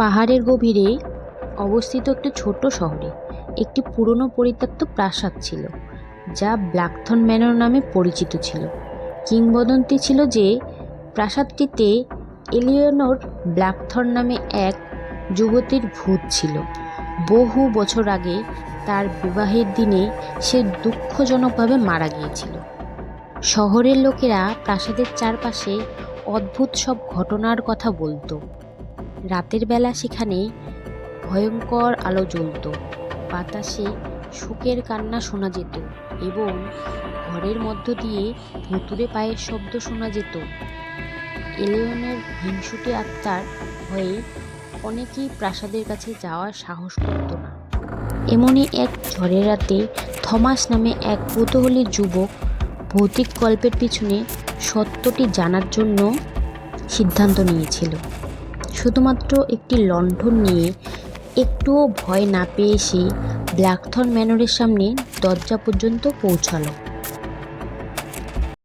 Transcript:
পাহাড়ের গভীরে অবস্থিত একটি ছোট্ট শহরে একটি পুরনো পরিত্যক্ত প্রাসাদ ছিল, যা ব্ল্যাকথর্ন ম্যানর নামে পরিচিত ছিল। কিংবদন্তি ছিল যে প্রাসাদটিতে এলিয়নোর ব্ল্যাকথর্ন নামে এক যুবতীর ভূত ছিল। বহু বছর আগে তার বিবাহের দিনে সে দুঃখজনকভাবে মারা গিয়েছিল। শহরের লোকেরা প্রাসাদের চারপাশে অদ্ভুত সব ঘটনার কথা বলতো। রাতের বেলা সেখানে ভয়ঙ্কর আলো জ্বলত, বাতাসে শোকের কান্না শোনা যেত এবং ঘরের মধ্য দিয়ে ভুতুড়ে পায়ের শব্দ শোনা যেত। এলিয়নের হিংসুটে আত্মার ভয়ে অনেকেই প্রাসাদের কাছে যাওয়ার সাহস করত না। এমনই এক ঝড়ের রাতে থমাস নামে এক কৌতূহলী যুবক ভৌতিক গল্পের পিছনে সত্যটি জানার জন্য সিদ্ধান্ত নিয়েছিল। শুধুমাত্র একটি লণ্ঠন নিয়ে একটুও ভয় না পেয়ে সে ব্ল্যাকথর্ন ম্যানরের সামনে দরজা পর্যন্ত পৌঁছালো।